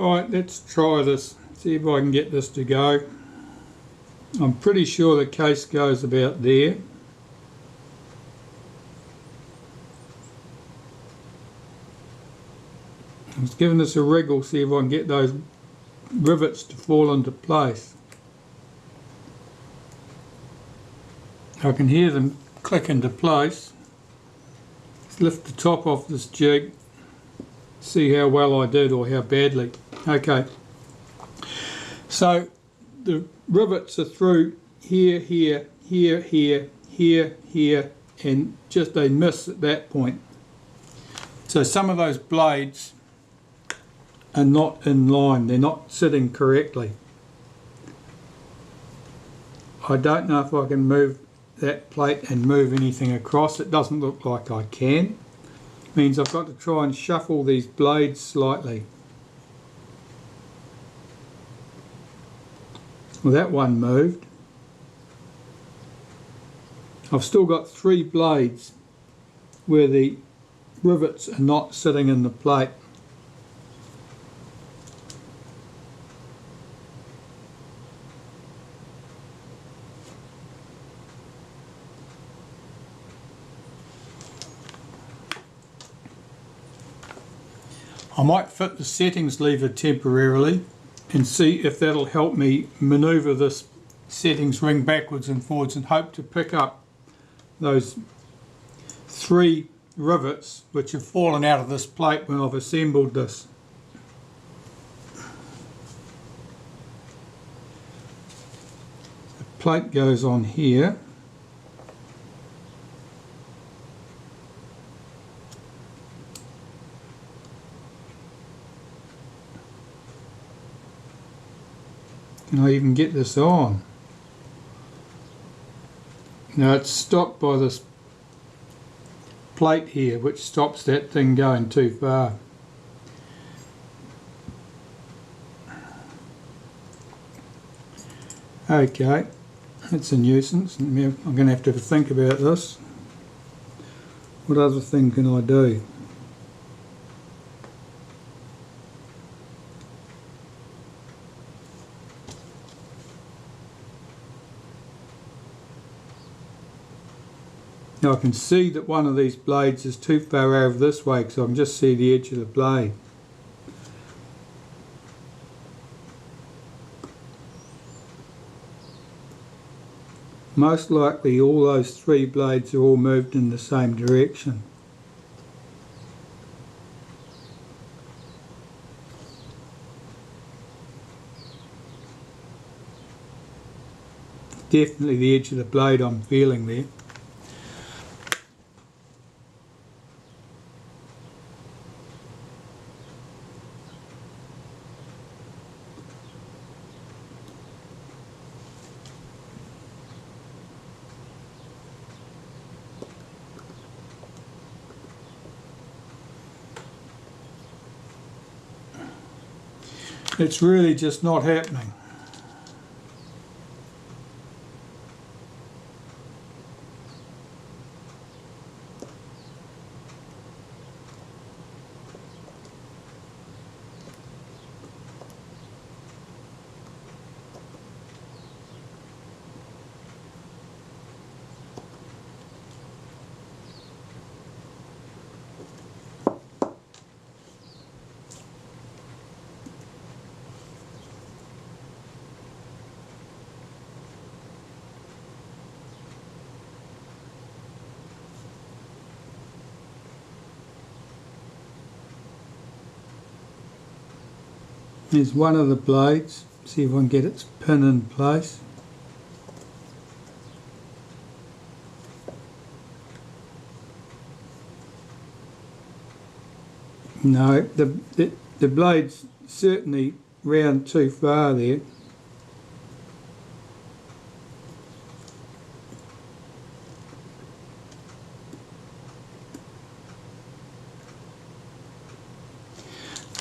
Right, let's try this, see if I can get this to go. I'm pretty sure the case goes about there. I'm just giving this a wriggle, see if I can get those rivets to fall into place. I can hear them click into place. Let's lift the top off this jig, see how well I did or how badly. Okay, so the rivets are through here, here, here, here, here, here, and just they miss at that point. So some of those blades are not in line, they're not sitting correctly. I don't know if I can move that plate and move anything across. It doesn't look like I can. It means I've got to try and shuffle these blades slightly. Well, that one moved. I've still got 3 blades where the rivets are not sitting in the plate. I might fit the settings lever temporarily and see if that'll help me maneuver this settings ring backwards and forwards, and hope to pick up those 3 rivets which have fallen out of this plate when I've assembled this. The plate goes on here. Can I even get this on? Now it's stopped by this plate here, which stops that thing going too far. Okay, that's a nuisance. I'm going to have to think about this. What other thing can I do? Now I can see that one of these blades is too far over this way because I can just see the edge of the blade. Most likely all those 3 blades are all moved in the same direction. Definitely the edge of the blade I'm feeling there. It's really just not happening. Here's one of the blades, see if I can get its pin in place. No, the blade's certainly round too far there.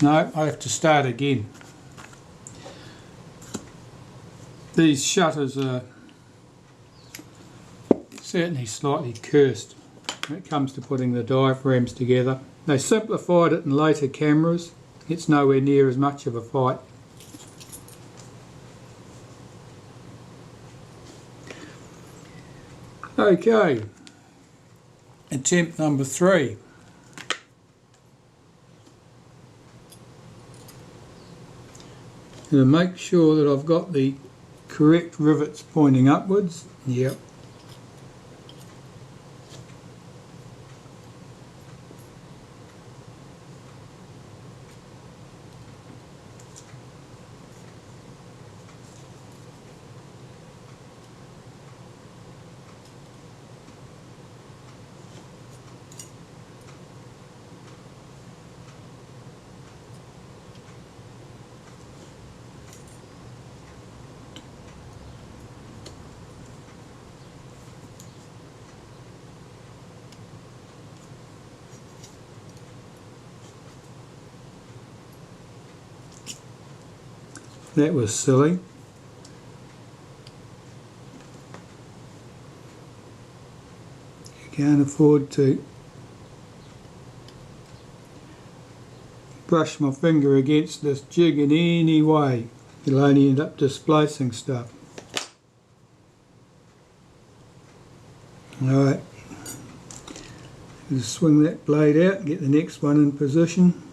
No, I have to start again. These shutters are certainly slightly cursed when it comes to putting the diaphragms together. They simplified it in later cameras, It's nowhere near as much of a fight. Okay, attempt number 3. To make sure that I've got the correct rivets pointing upwards. Yep. That was silly. You can't afford to brush my finger against this jig in any way. You'll only end up displacing stuff. Alright, just swing that blade out and get the next one in position.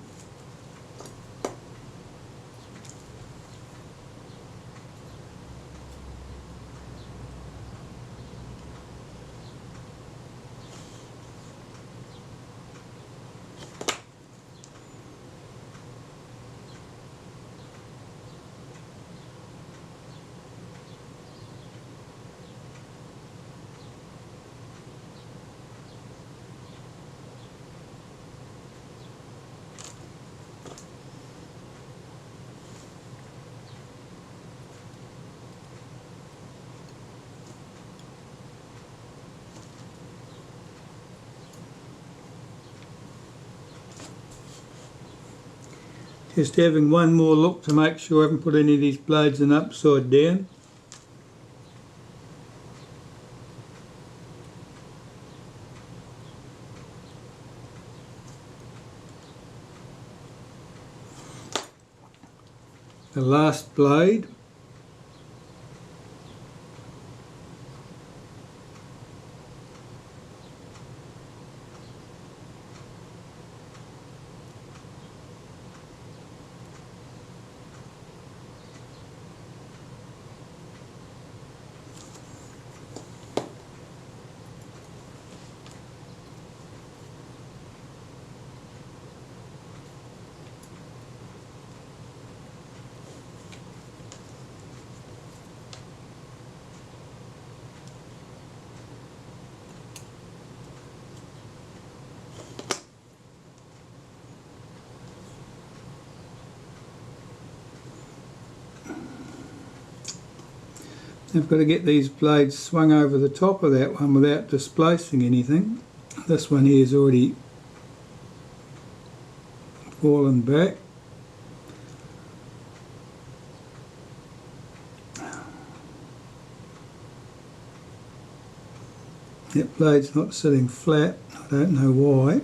Just having one more look to make sure I haven't put any of these blades in upside down. The last blade. I've got to get these blades swung over the top of that one without displacing anything. This one here is already fallen back. That blade's not sitting flat, I don't know why.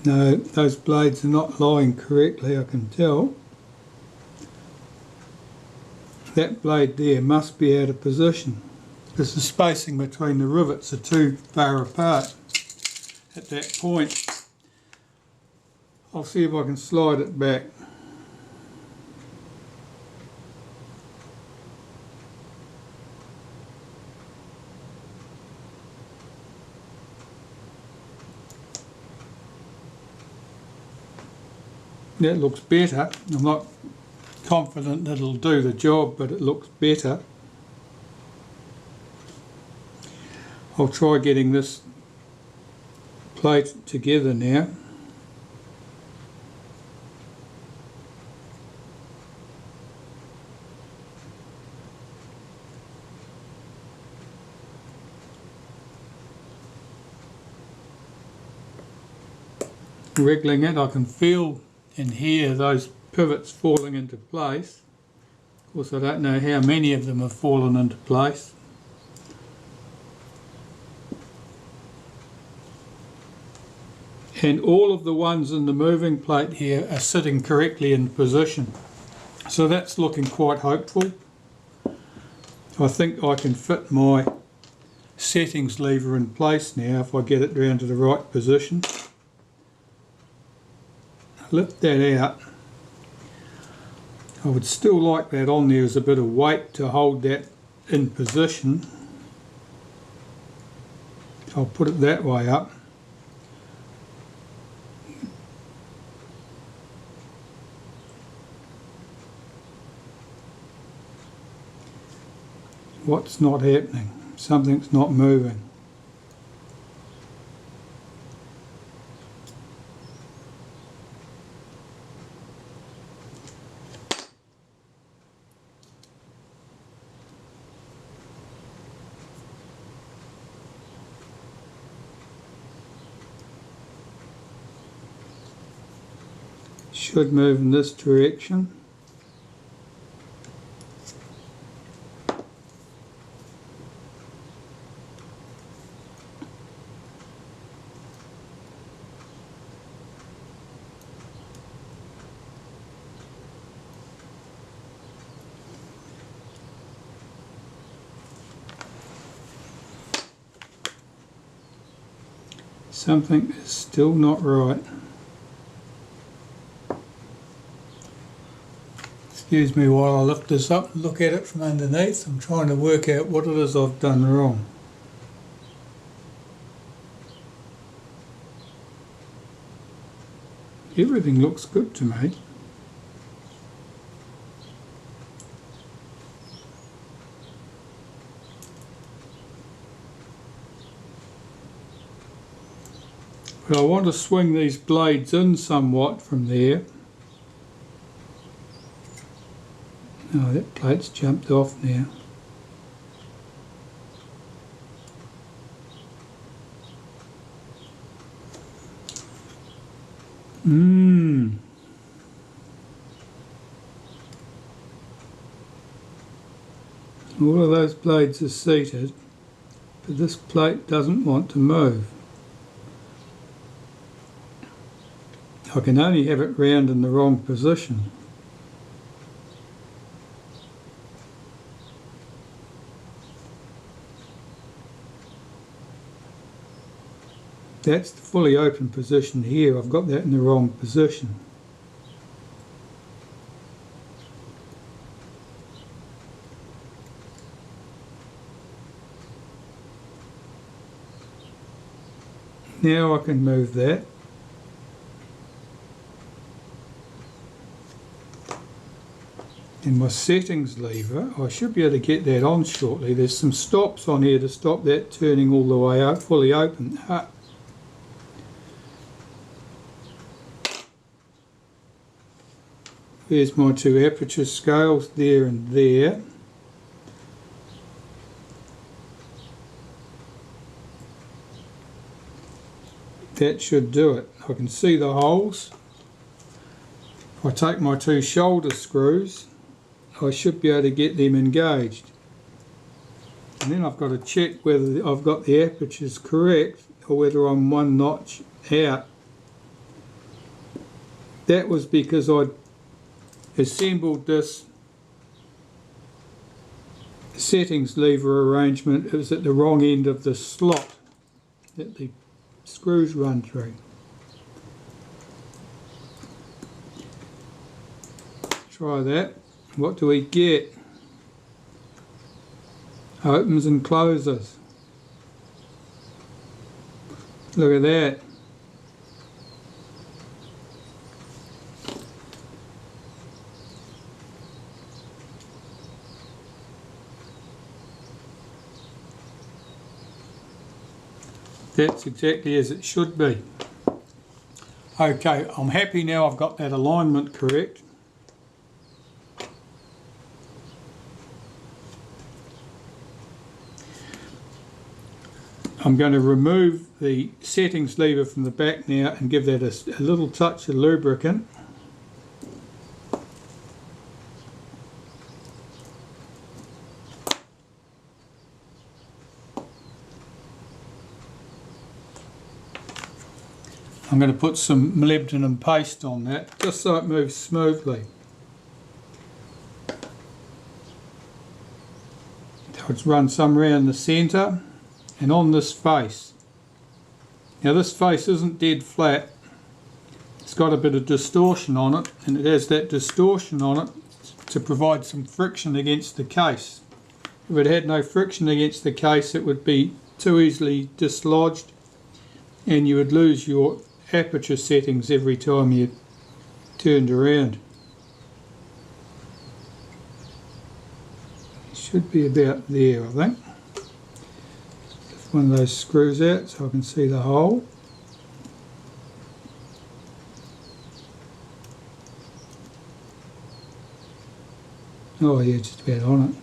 No, those blades are not lying correctly, I can tell. That blade there must be out of position because the spacing between the rivets are too far apart at that point. I'll see if I can slide it back. That looks better. I'm not confident that it'll do the job, but it looks better. I'll try getting this plate together now. wriggling it. I can feel and hear those pivots falling into place. Of course, I don't know how many of them have fallen into place. And all of the ones in the moving plate here are sitting correctly in position. So that's looking quite hopeful. I think I can fit my settings lever in place now if I get it down to the right position. Lift that out. I would still like that on there as a bit of weight to hold that in position. I'll put it that way up. What's not happening? Something's not moving. Should move in this direction. Something is still not right. Excuse me while I lift this up and look at it from underneath. I'm trying to work out what it is I've done wrong. Everything looks good to me. But I want to swing these blades in somewhat from there. Oh, that plate's jumped off now. All of those blades are seated, but this plate doesn't want to move. I can only have it round in the wrong position. That's the fully open position here. I've got that in the wrong position. Now I can move that. And my settings lever, I should be able to get that on shortly. There's some stops on here to stop that turning all the way out, fully open. There's my two aperture scales, there and there. That should do it. I can see the holes. If I take my two shoulder screws, I should be able to get them engaged. And then I've got to check whether I've got the apertures correct or whether I'm one notch out. That was because I assembled this settings lever arrangement. It was at the wrong end of the slot that the screws run through. Try that. What do we get? Opens and closes. Look at that. That's exactly as it should be. Okay, I'm happy now I've got that alignment correct. I'm going to remove the settings lever from the back now and give that a little touch of lubricant. I'm going to put some molybdenum paste on that just so it moves smoothly. Let's run some around the centre and on this face. Now this face isn't dead flat, it's got a bit of distortion on it, and it has that distortion on it to provide some friction against the case. If it had no friction against the case, it would be too easily dislodged and you would lose your aperture settings every time you turned around. It should be about there, I think. Lift one of those screws out so I can see the hole. Oh yeah, just about on it.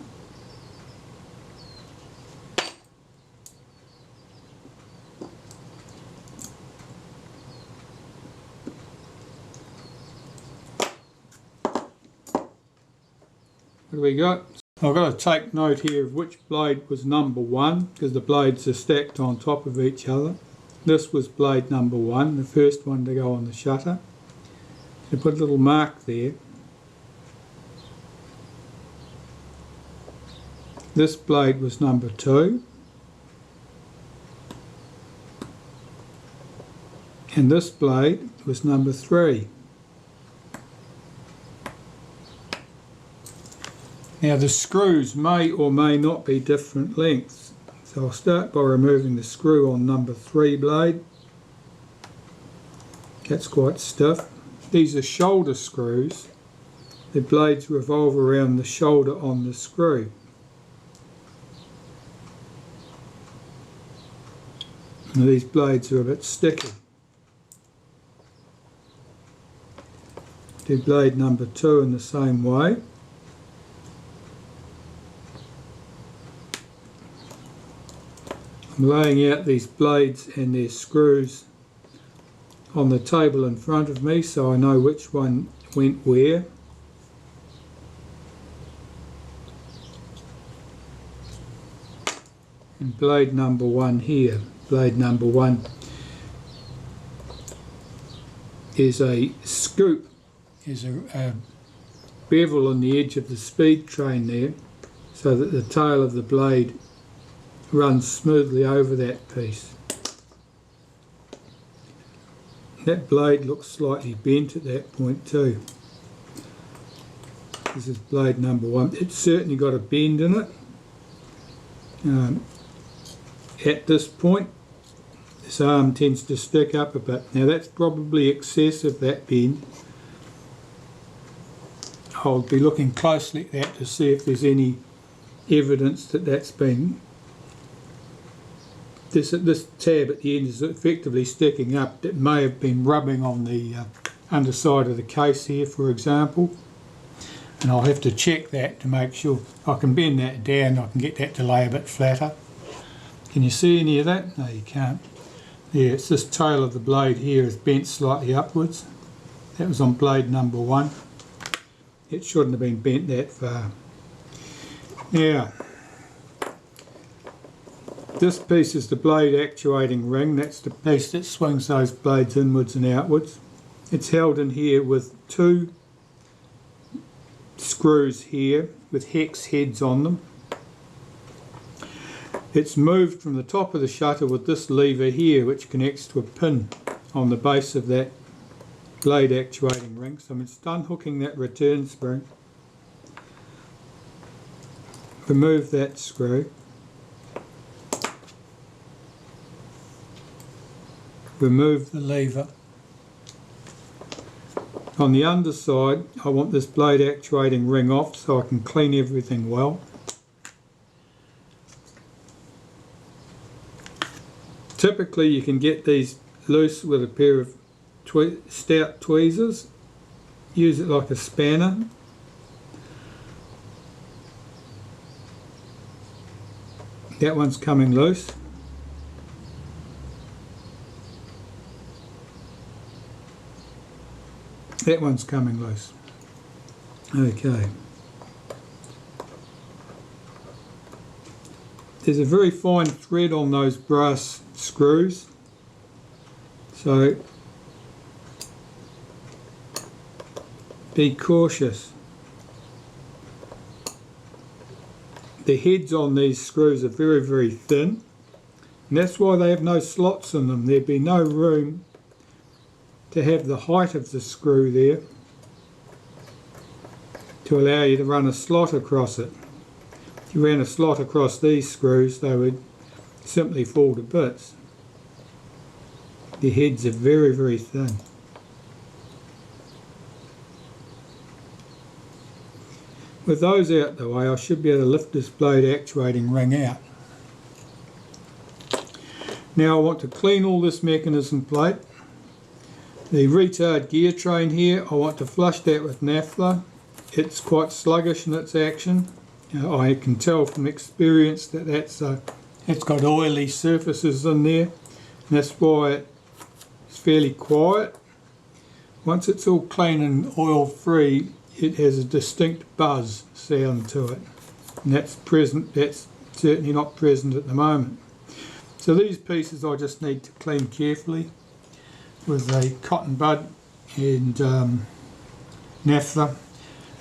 What do we got? I've got to take note here of which blade was number 1 because the blades are stacked on top of each other. This was blade number 1, the first one to go on the shutter. So put a little mark there. This blade was number 2. And this blade was number 3. Now the screws may or may not be different lengths, so I'll start by removing the screw on number 3 blade. That's quite stiff. These are shoulder screws. The blades revolve around the shoulder on the screw. Now these blades are a bit sticky. Do blade number 2 in the same way. I'm laying out these blades and their screws on the table in front of me so I know which one went where. And blade number 1 here. Blade number 1 is a scoop, is a bevel on the edge of the speed train there so that the tail of the blade runs smoothly over that piece. That blade looks slightly bent at that point too. This is blade number 1. It's certainly got a bend in it. At this point, this arm tends to stick up a bit. Now that's probably excessive, that bend. I'll be looking closely at that to see if there's any evidence that that's been this tab at the end is effectively sticking up. It may have been rubbing on the underside of the case here, for example, and I'll have to check that to make sure. I can bend that down, I can get that to lay a bit flatter. Can you see any of that? No, you can't. Yeah, it's this tail of the blade here is bent slightly upwards. That was on blade number 1. It shouldn't have been bent that far. Now, this piece is the blade actuating ring. That's the piece that swings those blades inwards and outwards. It's held in here with 2 screws here with hex heads on them. It's moved from the top of the shutter with this lever here, which connects to a pin on the base of that blade actuating ring. So I'm just unhooking that return spring. Remove that screw. Remove the lever. On the underside, I want this blade actuating ring off so I can clean everything well. Typically you can get these loose with a pair of stout tweezers. Use it like a spanner. That one's coming loose. That one's coming loose. Okay. There's a very fine thread on those brass screws, so be cautious. The heads on these screws are very, very thin, and that's why they have no slots in them. There'd be no room to have the height of the screw there to allow you to run a slot across it. If you ran a slot across these screws, they would simply fall to bits. The heads are very, very thin. With those out the way, I should be able to lift this blade actuating ring out. Now I want to clean all this mechanism plate. The retard gear train here, I want to flush that with naphtha. It's quite sluggish in its action. I can tell from experience that it's got oily surfaces in there, and that's why it's fairly quiet. Once it's all clean and oil free, it has a distinct buzz sound to it, and that's certainly not present at the moment. So these pieces I just need to clean carefully with a cotton bud and naphtha.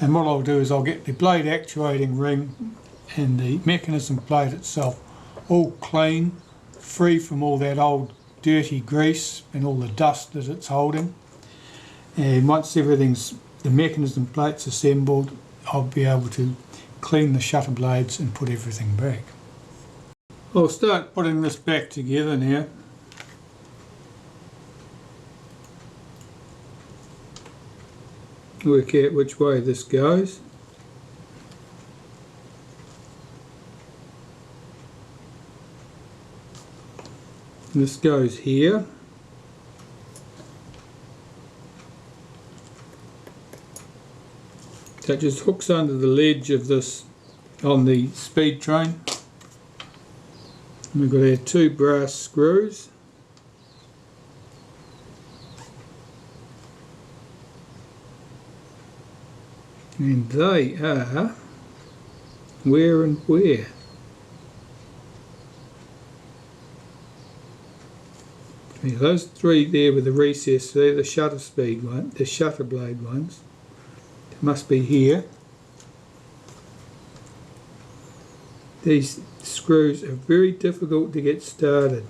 And what I'll do is I'll get the blade actuating ring and the mechanism plate itself all clean, free from all that old dirty grease and all the dust that it's holding. And once the mechanism plate's assembled, I'll be able to clean the shutter blades and put everything back. I'll start putting this back together now. Work out which way this goes. This goes here. That just hooks under the ledge of this on the speed train. And we've got our two brass screws. And they are where and where? Yeah, those three there with the recess, they're the shutter speed one, the shutter blade ones. It must be here. These screws are very difficult to get started.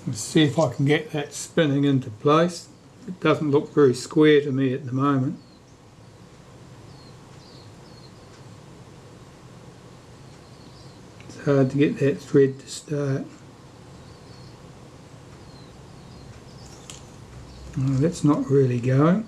Let's see if I can get that spinning into place. It doesn't look very square to me at the moment. It's hard to get that thread to start. Oh, that's not really going.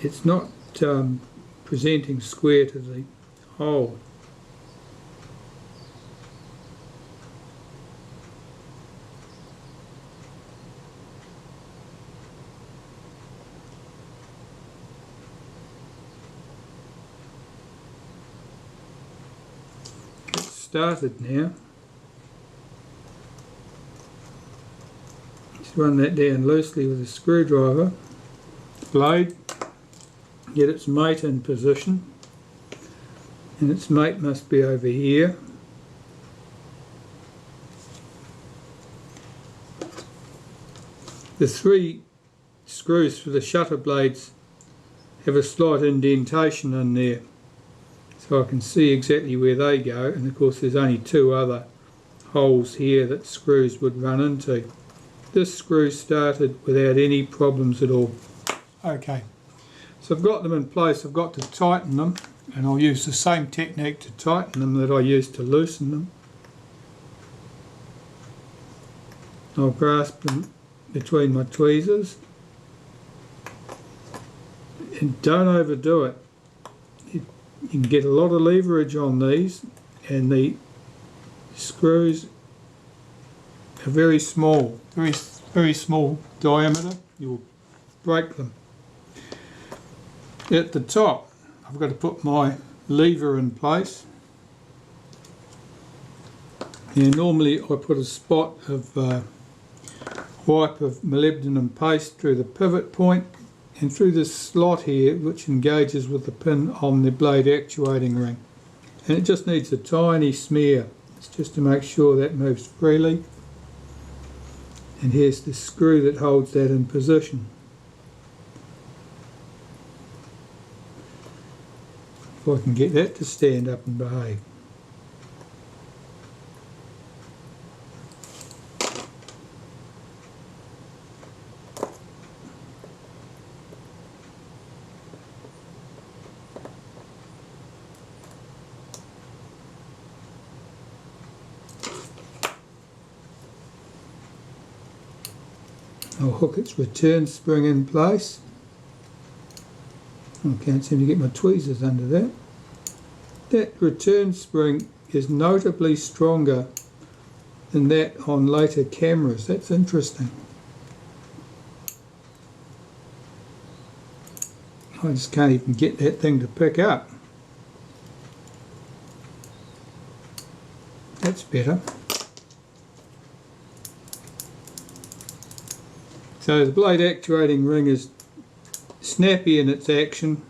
It's not presenting square to the hole. It's started now. Just run that down loosely with a screwdriver. Blade. Get its mate in position, and its mate must be over here. The three screws for the shutter blades have a slight indentation in there, so so I can see exactly where they go, and of course there's only two other holes here that screws would run into. This screw started without any problems at all. Okay, so I've got them in place. I've got to tighten them, and I'll use the same technique to tighten them that I used to loosen them. I'll grasp them between my tweezers, and don't overdo it. You can get a lot of leverage on these, and the screws are very small, very small diameter. You'll break them. At the top, I've got to put my lever in place. And normally I put a spot of wipe of molybdenum paste through the pivot point and through this slot here, which engages with the pin on the blade actuating ring. And it just needs a tiny smear. It's just to make sure that moves freely. And here's the screw that holds that in position. If I can get that to stand up and behave. I'll hook its return spring in place. I can't seem to get my tweezers under that. That return spring is notably stronger than that on later cameras. That's interesting. I just can't even get that thing to pick up. That's better. So the blade actuating ring is snappy in its action,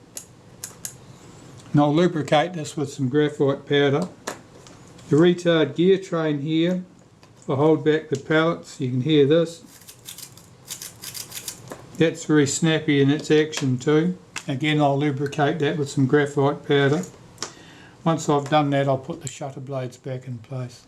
and I'll lubricate this with some graphite powder. The retard gear train here, if I hold back the pallets, you can hear this. That's very snappy in its action too. Again, I'll lubricate that with some graphite powder. Once I've done that, I'll put the shutter blades back in place.